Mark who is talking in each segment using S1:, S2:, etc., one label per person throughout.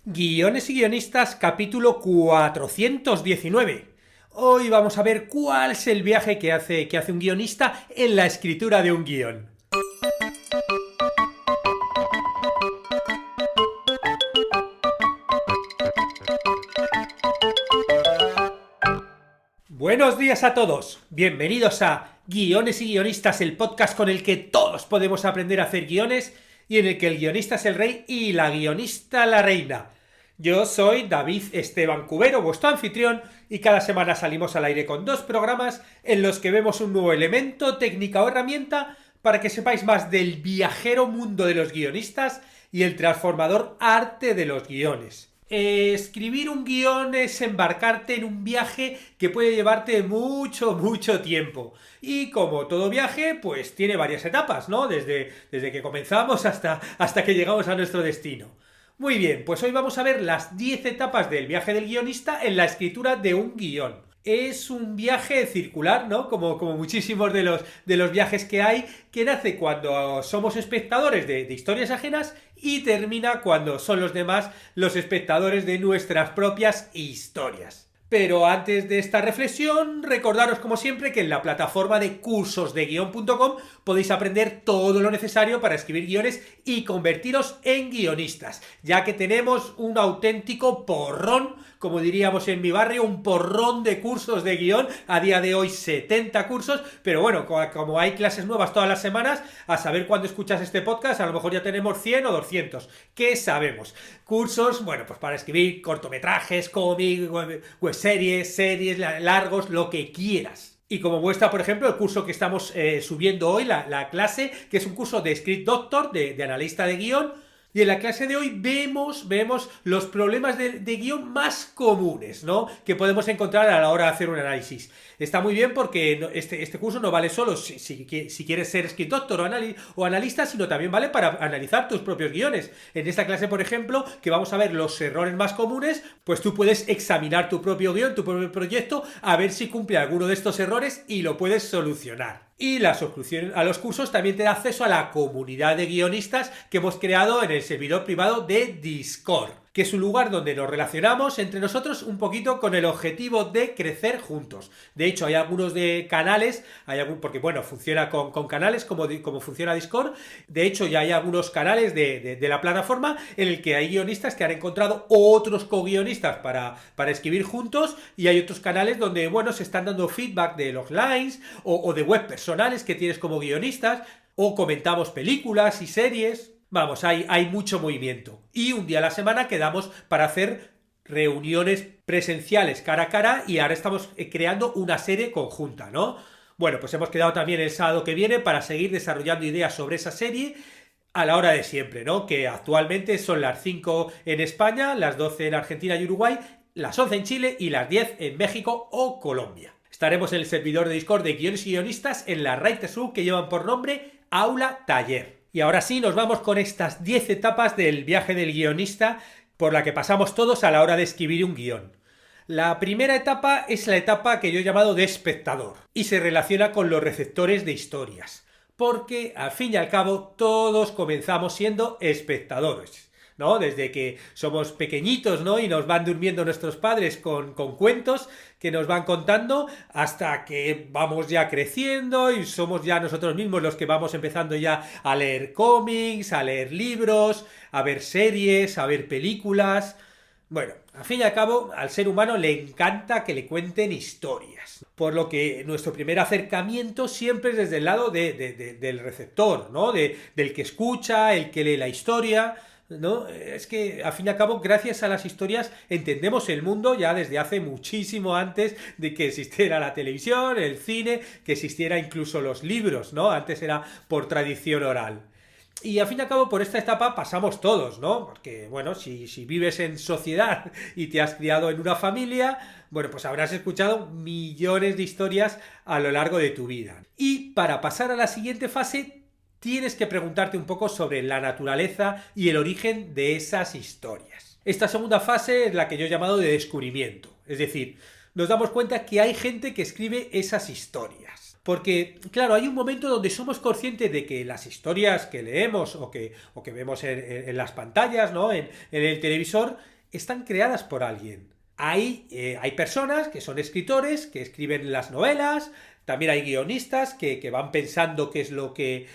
S1: Guiones y guionistas, capítulo 419. Hoy vamos a ver cuál es el viaje que hace un guionista en la escritura de un guión. Buenos días a todos, bienvenidos a Guiones y Guionistas, el podcast con el que todos podemos aprender a hacer guiones y en el que el guionista es el rey y la guionista la reina. Yo soy David Esteban Cubero, vuestro anfitrión, y cada semana salimos al aire con 2 programas en los que vemos un nuevo elemento, técnica o herramienta para que sepáis más del viajero mundo de los guionistas y el transformador arte de los guiones. Escribir un guión es embarcarte en un viaje que puede llevarte mucho tiempo. Y como todo viaje, pues tiene varias etapas, ¿no? Desde que comenzamos hasta que llegamos a nuestro destino. Muy bien, pues hoy vamos a ver las 10 etapas del viaje del guionista en la escritura de un guión. Es un viaje circular, ¿no? Como muchísimos de los viajes que hay, que nace cuando somos espectadores de historias ajenas y termina cuando son los demás los espectadores de nuestras propias historias. Pero antes de esta reflexión, recordaros como siempre que en la plataforma de cursosdeguion.com podéis aprender todo lo necesario para escribir guiones y convertiros en guionistas, ya que tenemos un auténtico porrón, como diríamos en mi barrio, un porrón de cursos de guión, a día de hoy 70 cursos, pero bueno, como hay clases nuevas todas las semanas, a saber cuándo escuchas este podcast, a lo mejor ya tenemos 100 o 200, ¿qué sabemos? Cursos, bueno, pues para escribir cortometrajes, cómics, series largos, lo que quieras. Y como muestra, por ejemplo, el curso que estamos subiendo hoy, la clase, que es un curso de Script Doctor, de analista de guión. Y en la clase de hoy vemos los problemas de guión más comunes, ¿no? Que podemos encontrar a la hora de hacer un análisis. Está muy bien porque este curso no vale solo si quieres ser script doctor o analista, sino también vale para analizar tus propios guiones. En esta clase, por ejemplo, que vamos a ver los errores más comunes, pues tú puedes examinar tu propio guión, tu propio proyecto, a ver si cumple alguno de estos errores y lo puedes solucionar. Y la suscripción a los cursos también te da acceso a la comunidad de guionistas que hemos creado en el servidor privado de Discord, que es un lugar donde nos relacionamos entre nosotros un poquito con el objetivo de crecer juntos. De hecho, hay algunos de canales, porque bueno, funciona con canales como funciona Discord. De hecho, ya hay algunos canales de la plataforma en el que hay guionistas que han encontrado otros co-guionistas para escribir juntos, y hay otros canales donde, bueno, se están dando feedback de los lines o de web personales que tienes como guionistas, o comentamos películas y series. Vamos, hay mucho movimiento. Y un día a la semana quedamos para hacer reuniones presenciales cara a cara, y ahora estamos creando una serie conjunta, ¿no? Bueno, pues hemos quedado también el sábado que viene para seguir desarrollando ideas sobre esa serie a la hora de siempre, ¿no? Que actualmente son las 5 en España, las 12 en Argentina y Uruguay, las 11 en Chile y las 10 en México o Colombia. Estaremos en el servidor de Discord de guiones y guionistas en la Writers Group que llevan por nombre Aula Taller. Y ahora sí, nos vamos con estas 10 etapas del viaje del guionista por la que pasamos todos a la hora de escribir un guión. La primera etapa es la etapa que yo he llamado de espectador y se relaciona con los receptores de historias, porque al fin y al cabo todos comenzamos siendo espectadores, ¿no? Desde que somos pequeñitos, ¿no? Y nos van durmiendo nuestros padres con cuentos que nos van contando, hasta que vamos ya creciendo y somos ya nosotros mismos los que vamos empezando ya a leer cómics, a leer libros, a ver series, a ver películas. Bueno, al fin y al cabo, al ser humano le encanta que le cuenten historias. Por lo que nuestro primer acercamiento siempre es desde el lado del receptor, ¿no? Del que escucha, el que lee la historia, ¿no? Es que, al fin y al cabo, gracias a las historias entendemos el mundo ya desde hace muchísimo antes de que existiera la televisión, el cine, que existiera incluso los libros, ¿no? Antes era por tradición oral. Y al fin y al cabo por esta etapa pasamos todos, ¿no? Porque, bueno, si vives en sociedad y te has criado en una familia, bueno, pues habrás escuchado millones de historias a lo largo de tu vida. Y para pasar a la siguiente fase, tienes que preguntarte un poco sobre la naturaleza y el origen de esas historias. Esta segunda fase es la que yo he llamado de descubrimiento. Es decir, nos damos cuenta que hay gente que escribe esas historias. Porque, claro, hay un momento donde somos conscientes de que las historias que leemos o que vemos en las pantallas, ¿no? En el televisor, están creadas por alguien. Hay personas que son escritores, que escriben las novelas, también hay guionistas que van pensando qué es lo que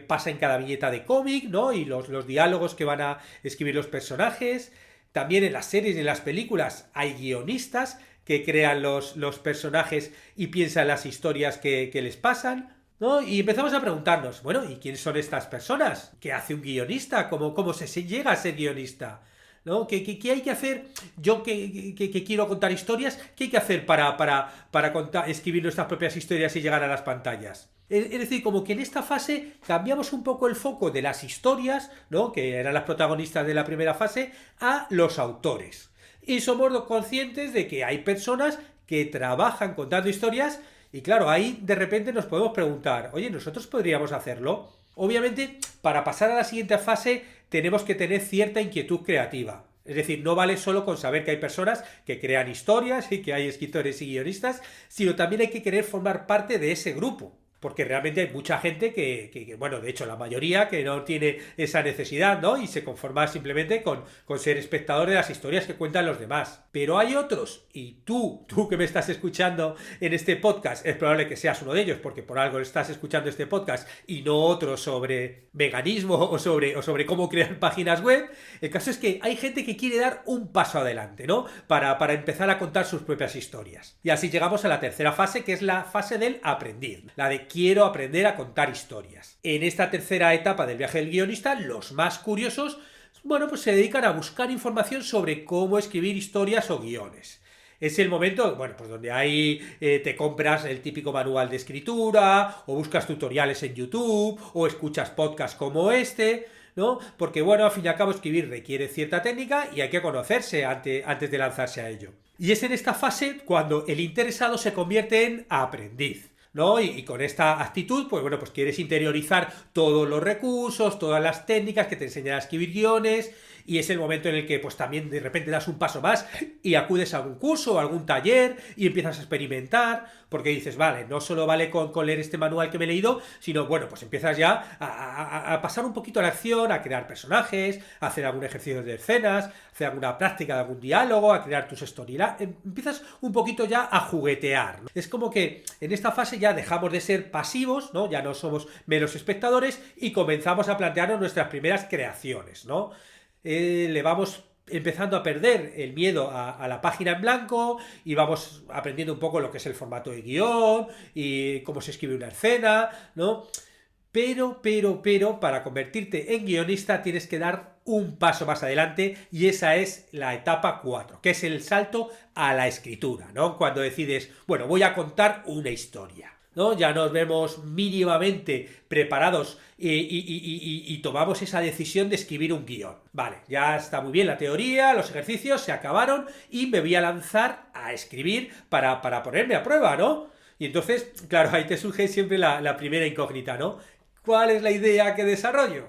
S1: pasa en cada viñeta de cómic, ¿no? Y los diálogos que van a escribir los personajes. También en las series y en las películas hay guionistas que crean los personajes y piensan las historias que les pasan, ¿no? Y empezamos a preguntarnos, bueno, ¿y quiénes son estas personas? ¿Qué hace un guionista? ¿Cómo se llega a ser guionista? ¿No? ¿Qué hay que hacer? Yo que quiero contar historias, ¿qué hay que hacer para escribir nuestras propias historias y llegar a las pantallas? Es decir, como que en esta fase cambiamos un poco el foco de las historias, ¿no? Que eran las protagonistas de la primera fase, a los autores. Y somos conscientes de que hay personas que trabajan contando historias y claro, ahí de repente nos podemos preguntar, oye, ¿nosotros podríamos hacerlo? Obviamente, para pasar a la siguiente fase tenemos que tener cierta inquietud creativa. Es decir, no vale solo con saber que hay personas que crean historias y que hay escritores y guionistas, sino también hay que querer formar parte de ese grupo. Porque realmente hay mucha gente bueno, de hecho la mayoría que no tiene esa necesidad, ¿no? Y se conforma simplemente con ser espectador de las historias que cuentan los demás. Pero hay otros, y tú que me estás escuchando en este podcast, es probable que seas uno de ellos, porque por algo estás escuchando este podcast y no otro sobre veganismo o sobre cómo crear páginas web. El caso es que hay gente que quiere dar un paso adelante, ¿no? Para empezar a contar sus propias historias. Y así llegamos a la tercera fase, que es la fase del aprendiz, la de quiero aprender a contar historias. En esta tercera etapa del viaje del guionista, los más curiosos, bueno, pues se dedican a buscar información sobre cómo escribir historias o guiones. Es el momento, bueno, pues donde ahí te compras el típico manual de escritura, o buscas tutoriales en YouTube, o escuchas podcasts como este, ¿no? Porque, bueno, al fin y al cabo escribir requiere cierta técnica y hay que conocerse antes de lanzarse a ello. Y es en esta fase cuando el interesado se convierte en aprendiz, ¿no? Y con esta actitud, pues bueno, pues quieres interiorizar todos los recursos, todas las técnicas que te enseñan a escribir guiones, y es el momento en el que pues también de repente das un paso más y acudes a algún curso o algún taller y empiezas a experimentar, porque dices, vale, no solo vale con leer este manual que me he leído, sino bueno, pues empiezas ya a pasar un poquito a la acción, a crear personajes, a hacer algún ejercicio de escenas, hacer alguna práctica de algún diálogo, a crear tus storylines, empiezas un poquito ya a juguetear, ¿no? Es como que en esta fase ya dejamos de ser pasivos, ¿no? Ya no somos meros espectadores y comenzamos a plantearnos nuestras primeras creaciones, ¿no? Le vamos empezando a perder el miedo a la página en blanco y vamos aprendiendo un poco lo que es el formato de guión y cómo se escribe una escena, ¿no? Pero, para convertirte en guionista tienes que dar un paso más adelante y esa es la etapa 4, que es el salto a la escritura, ¿no? Cuando decides, bueno, voy a contar una historia, ¿no? Ya nos vemos mínimamente preparados y tomamos esa decisión de escribir un guión. Vale, ya está muy bien la teoría, los ejercicios se acabaron y me voy a lanzar a escribir para ponerme a prueba, ¿no? Y entonces, claro, ahí te surge siempre la primera incógnita, ¿no? ¿Cuál es la idea que desarrollo?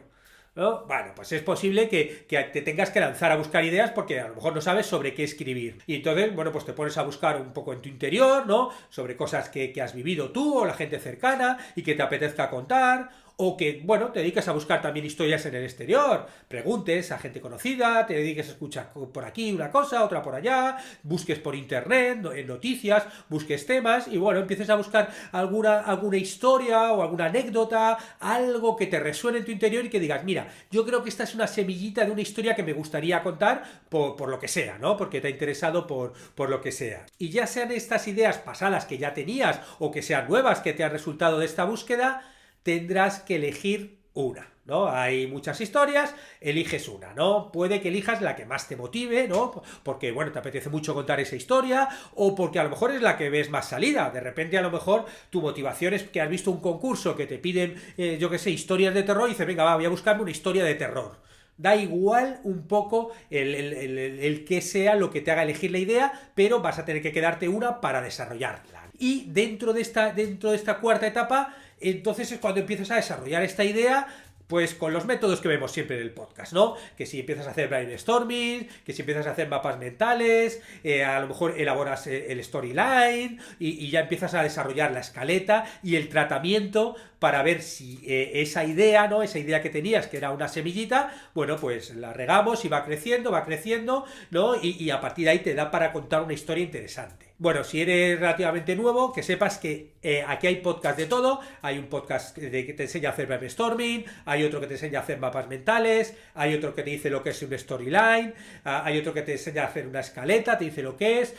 S1: ¿No? Bueno, pues es posible que te tengas que lanzar a buscar ideas porque a lo mejor no sabes sobre qué escribir. Y entonces, bueno, pues te pones a buscar un poco en tu interior, ¿no? Sobre cosas que has vivido tú o la gente cercana y que te apetezca contar. O que, bueno, te dediques a buscar también historias en el exterior, preguntes a gente conocida, te dediques a escuchar por aquí una cosa, otra por allá, busques por internet, en noticias, busques temas y bueno, empieces a buscar alguna historia o alguna anécdota, algo que te resuene en tu interior y que digas, mira, yo creo que esta es una semillita de una historia que me gustaría contar por lo que sea, ¿no? Porque te ha interesado por lo que sea. Y ya sean estas ideas pasadas que ya tenías o que sean nuevas que te han resultado de esta búsqueda, tendrás que elegir una, ¿no? Hay muchas historias, eliges una, ¿no? Puede que elijas la que más te motive, ¿no? Porque, bueno, te apetece mucho contar esa historia o porque a lo mejor es la que ves más salida. De repente, a lo mejor, tu motivación es que has visto un concurso que te piden, yo qué sé, historias de terror y dices, venga, va, voy a buscarme una historia de terror. Da igual un poco el que sea lo que te haga elegir la idea, pero vas a tener que quedarte una para desarrollarla. Y dentro de esta cuarta etapa, entonces es cuando empiezas a desarrollar esta idea Pues con los métodos que vemos siempre en el podcast, ¿no? Que si empiezas a hacer brainstorming, que si empiezas a hacer mapas mentales, a lo mejor elaboras el storyline y ya empiezas a desarrollar la escaleta y el tratamiento para ver si esa idea, ¿no? Esa idea que tenías, que era una semillita, bueno, pues la regamos y va creciendo, ¿no? Y a partir de ahí te da para contar una historia interesante. Bueno, si eres relativamente nuevo, que sepas que aquí hay podcast de todo. Hay un podcast que te enseña a hacer brainstorming, hay otro que te enseña a hacer mapas mentales, hay otro que te dice lo que es un storyline, hay otro que te enseña a hacer una escaleta, te dice lo que es,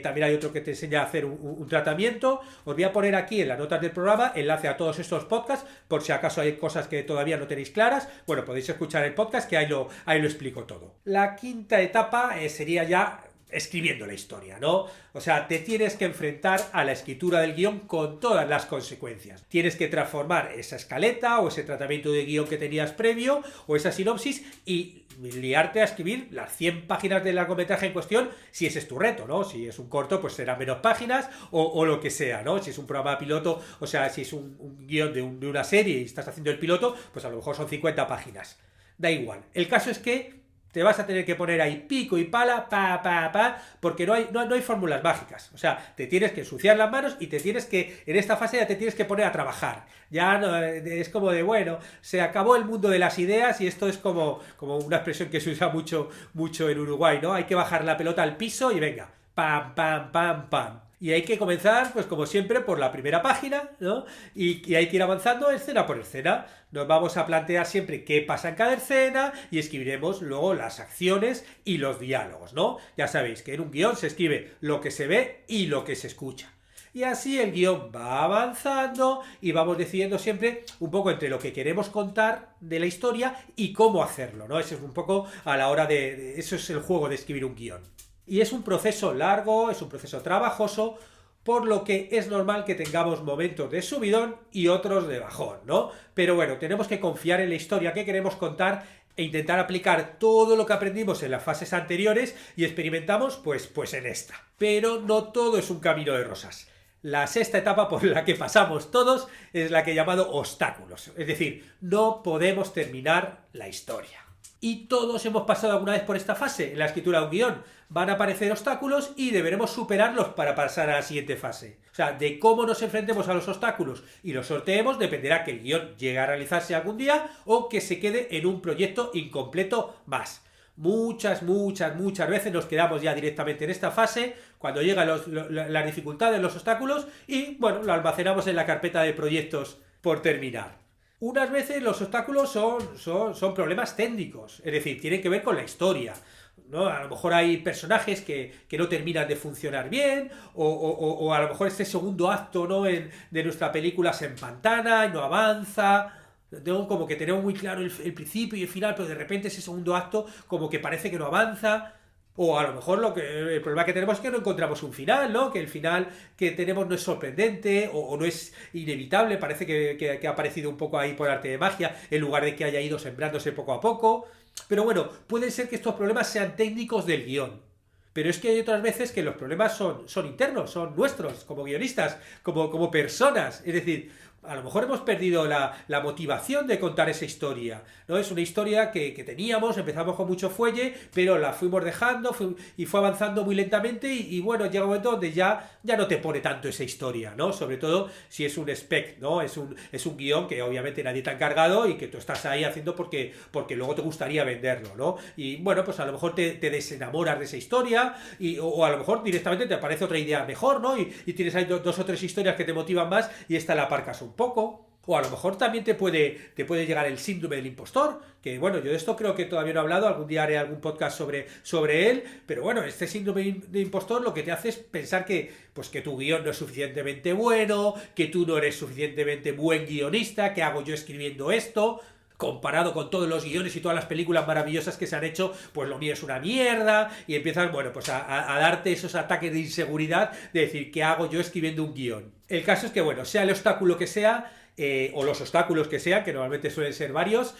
S1: también hay otro que te enseña a hacer un tratamiento. Os voy a poner aquí en las notas del programa enlace a todos estos podcasts, por si acaso hay cosas que todavía no tenéis claras. Bueno, podéis escuchar el podcast que ahí lo explico todo. La quinta etapa sería ya escribiendo la historia, ¿no? O sea, te tienes que enfrentar a la escritura del guión con todas las consecuencias. Tienes que transformar esa escaleta o ese tratamiento de guión que tenías previo o esa sinopsis y liarte a escribir las 100 páginas del largometraje en cuestión, si ese es tu reto, ¿no? Si es un corto, pues serán menos páginas o lo que sea, ¿no? Si es un programa piloto, o sea, si es un guión de una serie y estás haciendo el piloto, pues a lo mejor son 50 páginas. Da igual. El caso es que te vas a tener que poner ahí pico y pala, porque no hay fórmulas mágicas. O sea, te tienes que ensuciar las manos y te tienes que, en esta fase ya te tienes que poner a trabajar. Ya no, es como de, bueno, se acabó el mundo de las ideas y esto es como una expresión que se usa mucho en Uruguay, ¿no? Hay que bajar la pelota al piso y venga, pam, pam, pam, pam. Y hay que comenzar, pues como siempre, por la primera página, ¿no? Y hay que ir avanzando escena por escena. Nos vamos a plantear siempre qué pasa en cada escena y escribiremos luego las acciones y los diálogos, ¿no? Ya sabéis que en un guión se escribe lo que se ve y lo que se escucha. Y así el guión va avanzando y vamos decidiendo siempre un poco entre lo que queremos contar de la historia y cómo hacerlo, ¿no? Eso es un poco a la hora eso es el juego de escribir un guión. Y es un proceso largo, es un proceso trabajoso, por lo que es normal que tengamos momentos de subidón y otros de bajón, ¿no? Pero bueno, tenemos que confiar en la historia que queremos contar e intentar aplicar todo lo que aprendimos en las fases anteriores y experimentamos pues en esta. Pero no todo es un camino de rosas. La sexta etapa por la que pasamos todos es la que he llamado obstáculos. Es decir, no podemos terminar la historia. Y todos hemos pasado alguna vez por esta fase en la escritura de un guión. Van a aparecer obstáculos y deberemos superarlos para pasar a la siguiente fase. O sea, de cómo nos enfrentemos a los obstáculos y los sorteemos dependerá que el guión llegue a realizarse algún día o que se quede en un proyecto incompleto más. Muchas veces nos quedamos ya directamente en esta fase cuando llegan las dificultades, los obstáculos y, bueno, lo almacenamos en la carpeta de proyectos por terminar. Unas veces los obstáculos son problemas técnicos, es decir, tienen que ver con la historia, ¿no? A lo mejor hay personajes que no terminan de funcionar bien, o a lo mejor este segundo acto, ¿no? de nuestra película se empantana y no avanza. Tengo como que tenemos muy claro el principio y el final, pero de repente ese segundo acto como que parece que no avanza. O a lo mejor el problema que tenemos es que no encontramos un final, ¿no? Que el final que tenemos no es sorprendente o no es inevitable, parece que ha aparecido un poco ahí por arte de magia, en lugar de que haya ido sembrándose poco a poco. Pero bueno, puede ser que estos problemas sean técnicos del guión. Pero es que hay otras veces que los problemas son internos, son nuestros, como guionistas, como personas. Es decir, a lo mejor hemos perdido la motivación de contar esa historia, ¿no? Es una historia que teníamos, empezamos con mucho fuelle, pero la fuimos dejando y fue avanzando muy lentamente y bueno, llega un momento donde ya no te pone tanto esa historia, ¿no? Sobre todo si es un spec, ¿no? Es un guión que obviamente nadie te ha encargado y que tú estás ahí haciendo porque luego te gustaría venderlo, ¿no? Y bueno, pues a lo mejor te desenamoras de esa historia o a lo mejor directamente te aparece otra idea mejor, ¿no? Y tienes ahí dos o tres historias que te motivan más y esta la aparcas un poco. O a lo mejor también te puede llegar el síndrome del impostor, que bueno, yo de esto creo que todavía no he hablado, algún día haré algún podcast sobre él, pero bueno, este síndrome de impostor lo que te hace es pensar que tu guión no es suficientemente bueno, que tú no eres suficientemente buen guionista, que hago yo escribiendo esto. Comparado con todos los guiones y todas las películas maravillosas que se han hecho, pues lo mío es una mierda, y empiezas, bueno, pues a darte esos ataques de inseguridad de decir, ¿qué hago yo escribiendo un guión? El caso es que, bueno, sea el obstáculo que sea, o los obstáculos que sean, que normalmente suelen ser varios,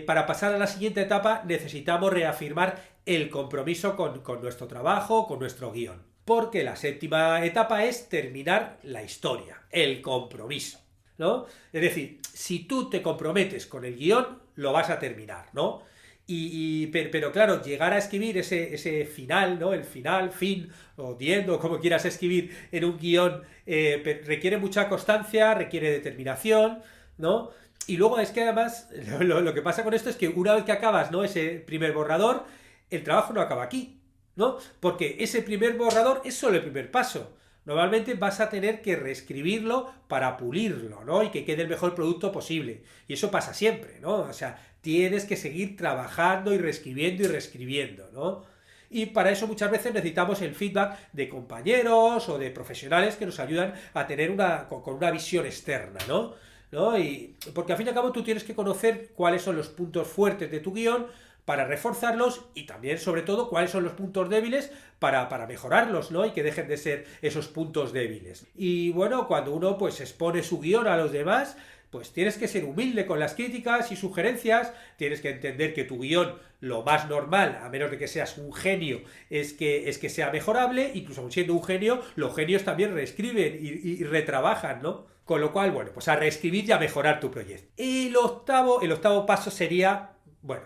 S1: para pasar a la siguiente etapa necesitamos reafirmar el compromiso con nuestro trabajo, con nuestro guión. Porque la séptima etapa es terminar la historia, el compromiso. ¿no? Es decir, si tú te comprometes con el guión, lo vas a terminar, ¿no? Pero claro, llegar a escribir ese final, ¿no? El final, fin, o end, o como quieras escribir en un guión, requiere mucha constancia, requiere determinación, ¿no? Y luego es que además, lo que pasa con esto es que una vez que acabas, ¿no? Ese primer borrador, el trabajo no acaba aquí, ¿no? Porque ese primer borrador es solo el primer paso. Normalmente vas a tener que reescribirlo para pulirlo, ¿no? Y que quede el mejor producto posible. Y eso pasa siempre, ¿no? O sea, tienes que seguir trabajando y reescribiendo, ¿no? Y para eso muchas veces necesitamos el feedback de compañeros o de profesionales que nos ayudan a tener con una visión externa, ¿no? ¿No? Y porque al fin y al cabo tú tienes que conocer cuáles son los puntos fuertes de tu guión para reforzarlos y también, sobre todo, cuáles son los puntos débiles para mejorarlos, ¿no? Y que dejen de ser esos puntos débiles. Y bueno, cuando uno pues expone su guión a los demás, pues tienes que ser humilde con las críticas y sugerencias, tienes que entender que tu guión, lo más normal, a menos de que seas un genio, es que sea mejorable, incluso aun siendo un genio, los genios también reescriben y retrabajan, ¿no? Con lo cual, bueno, pues a reescribir y a mejorar tu proyecto. Y el octavo paso sería, bueno,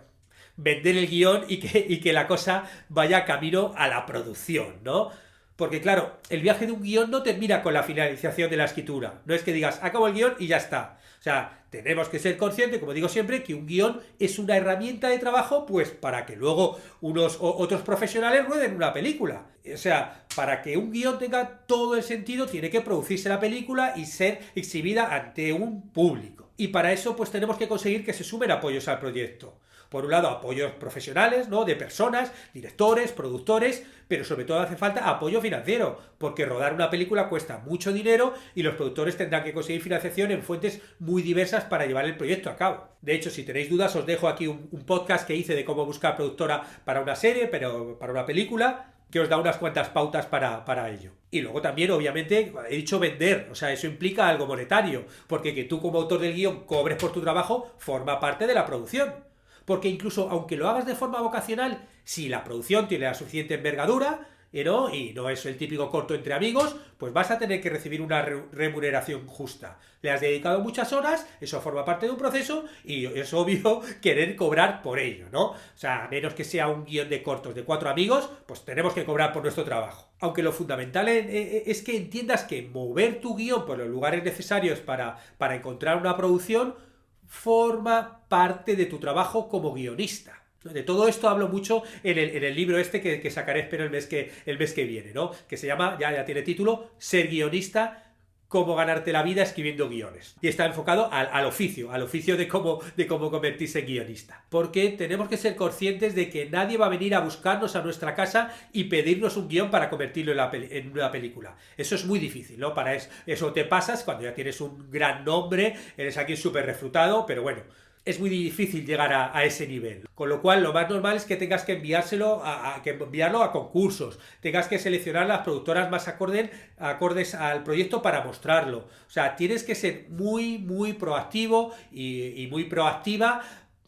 S1: vender el guión y que la cosa vaya camino a la producción, ¿no? Porque claro, el viaje de un guión no termina con la finalización de la escritura. No es que digas, acabo el guión y ya está. O sea, tenemos que ser conscientes, como digo siempre, que un guión es una herramienta de trabajo, pues para que luego otros profesionales rueden una película. O sea, para que un guión tenga todo el sentido, tiene que producirse la película y ser exhibida ante un público. Y para eso, pues tenemos que conseguir que se sumen apoyos al proyecto. Por un lado, apoyos profesionales, ¿no? De personas, directores, productores, pero sobre todo hace falta apoyo financiero, porque rodar una película cuesta mucho dinero y los productores tendrán que conseguir financiación en fuentes muy diversas para llevar el proyecto a cabo. De hecho, si tenéis dudas, os dejo aquí un podcast que hice de cómo buscar productora para una serie, pero para una película, que os da unas cuantas pautas para ello. Y luego también, obviamente, he dicho vender, o sea, eso implica algo monetario, porque que tú como autor del guión cobres por tu trabajo forma parte de la producción. Porque incluso aunque lo hagas de forma vocacional, si la producción tiene la suficiente envergadura, ¿no? Y no es el típico corto entre amigos, pues vas a tener que recibir una remuneración justa. Le has dedicado muchas horas, eso forma parte de un proceso y es obvio querer cobrar por ello, ¿no? O sea, a menos que sea un guión de cortos de 4 amigos, pues tenemos que cobrar por nuestro trabajo. Aunque lo fundamental es que entiendas que mover tu guión por los lugares necesarios para encontrar una producción forma parte de tu trabajo como guionista. De todo esto hablo mucho en el libro este que sacaré, espero, el mes que viene, ¿no? Que se llama, ya tiene título, Ser guionista, cómo ganarte la vida escribiendo guiones. Y está enfocado al oficio de cómo convertirse en guionista. Porque tenemos que ser conscientes de que nadie va a venir a buscarnos a nuestra casa y pedirnos un guión para convertirlo en una película. Eso es muy difícil, ¿no? Para eso te pasas cuando ya tienes un gran nombre, eres alguien súper refrutado, pero bueno, es muy difícil llegar a ese nivel. Con lo cual, lo más normal es que tengas que enviarlo a concursos, tengas que seleccionar las productoras más acordes al proyecto para mostrarlo. O sea, tienes que ser muy, muy proactivo y muy proactiva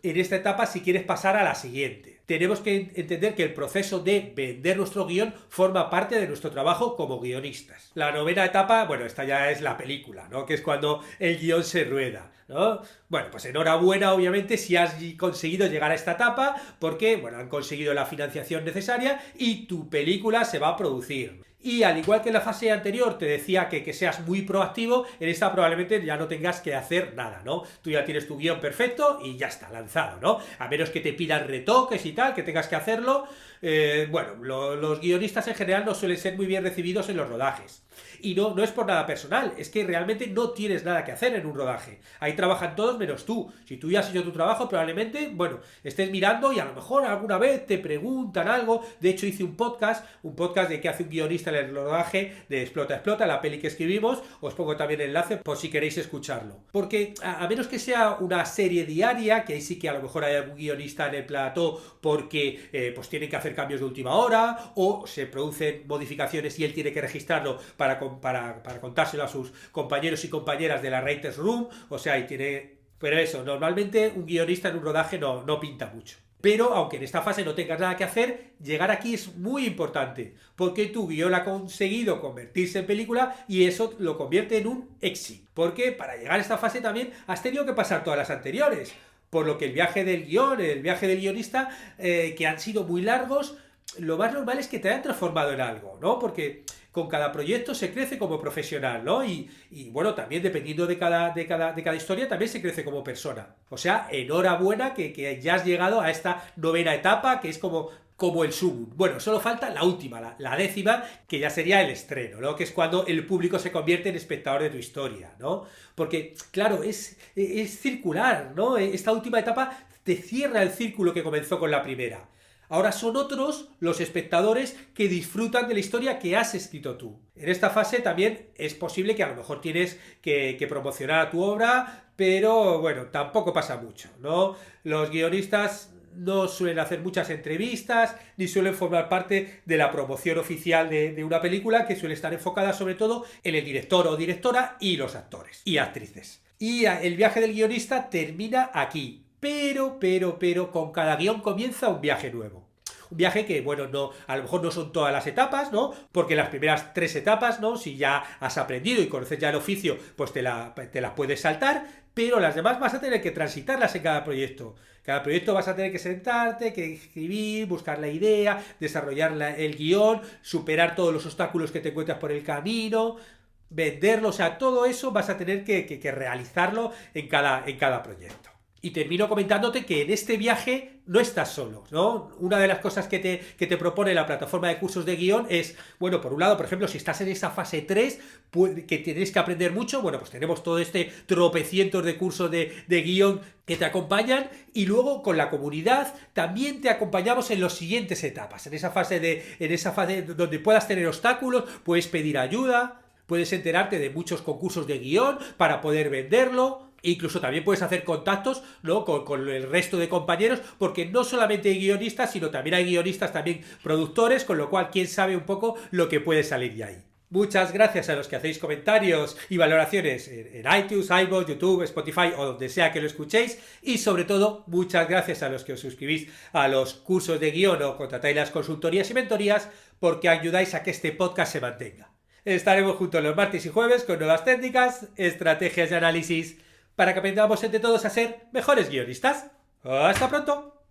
S1: en esta etapa si quieres pasar a la siguiente. Tenemos que entender que el proceso de vender nuestro guión forma parte de nuestro trabajo como guionistas. La novena etapa, bueno, esta ya es la película, ¿no? Que es cuando el guión se rueda, ¿no? Bueno, pues enhorabuena, obviamente, si has conseguido llegar a esta etapa, porque, bueno, han conseguido la financiación necesaria y tu película se va a producir. Y al igual que en la fase anterior te decía que seas muy proactivo, en esta probablemente ya no tengas que hacer nada, ¿no? Tú ya tienes tu guión perfecto y ya está, lanzado, ¿no? A menos que te pidan retoques y tal, que tengas que hacerlo. Bueno, los guionistas en general no suelen ser muy bien recibidos en los rodajes. Y no es por nada personal, es que realmente no tienes nada que hacer en un rodaje. Ahí trabajan todos menos tú. Si tú ya has hecho tu trabajo, probablemente, bueno, estés mirando y a lo mejor alguna vez te preguntan algo. De hecho, hice un podcast de qué hace un guionista en el rodaje de Explota, la peli que escribimos. Os pongo también el enlace por si queréis escucharlo. Porque a menos que sea una serie diaria, que ahí sí que a lo mejor hay algún guionista en el plató porque pues tienen que hacer cambios de última hora o se producen modificaciones y él tiene que registrarlo para contárselo a sus compañeros y compañeras de la Writers Room, o sea, y tiene... Pero eso, normalmente un guionista en un rodaje no pinta mucho. Pero aunque en esta fase no tengas nada que hacer, llegar aquí es muy importante, porque tu guión ha conseguido convertirse en película y eso lo convierte en un éxito. Porque para llegar a esta fase también has tenido que pasar todas las anteriores. Por lo que el viaje del guión, el viaje del guionista, que han sido muy largos, lo más normal es que te hayan transformado en algo, ¿no? Porque con cada proyecto se crece como profesional, ¿no? Y bueno, también dependiendo de cada historia, también se crece como persona. O sea, enhorabuena que ya has llegado a esta novena etapa, que es como el sumum. Bueno, solo falta la última, la décima, que ya sería el estreno, ¿no? Que es cuando el público se convierte en espectador de tu historia, ¿no? Porque, claro, es circular, ¿no? Esta última etapa te cierra el círculo que comenzó con la primera. Ahora son otros los espectadores que disfrutan de la historia que has escrito tú. En esta fase también es posible que a lo mejor tienes que promocionar tu obra, pero bueno, tampoco pasa mucho, ¿no? Los guionistas no suelen hacer muchas entrevistas ni suelen formar parte de la promoción oficial de una película, que suele estar enfocada sobre todo en el director o directora y los actores y actrices. Y el viaje del guionista termina aquí. Pero, con cada guión comienza un viaje nuevo. Un viaje que, bueno, no, a lo mejor no son todas las etapas, ¿no? Porque las primeras 3 etapas, ¿no? Si ya has aprendido y conoces ya el oficio, pues te las puedes saltar, pero las demás vas a tener que transitarlas en cada proyecto. Cada proyecto vas a tener que sentarte, que escribir, buscar la idea, desarrollar el guión, superar todos los obstáculos que te encuentras por el camino, venderlo, o sea, todo eso vas a tener que realizarlo en cada proyecto. Y termino comentándote que en este viaje no estás solo, ¿no? Una de las cosas que te propone la plataforma de cursos de guión es, bueno, por un lado, por ejemplo, si estás en esa fase 3, que tienes que aprender mucho, bueno, pues tenemos todo este tropecientos de cursos de guión que te acompañan, y luego con la comunidad también te acompañamos en las siguientes etapas, en esa fase donde puedas tener obstáculos, puedes pedir ayuda, puedes enterarte de muchos concursos de guión para poder venderlo. Incluso también puedes hacer contactos, ¿no? con el resto de compañeros, porque no solamente hay guionistas, sino también hay guionistas, también productores, con lo cual quién sabe un poco lo que puede salir de ahí. Muchas gracias a los que hacéis comentarios y valoraciones en iTunes, iVoox, YouTube, Spotify o donde sea que lo escuchéis, y sobre todo muchas gracias a los que os suscribís a los cursos de guión o contratáis las consultorías y mentorías, porque ayudáis a que este podcast se mantenga. Estaremos juntos los martes y jueves con nuevas técnicas, estrategias y análisis para que aprendamos entre todos a ser mejores guionistas. ¡Hasta pronto!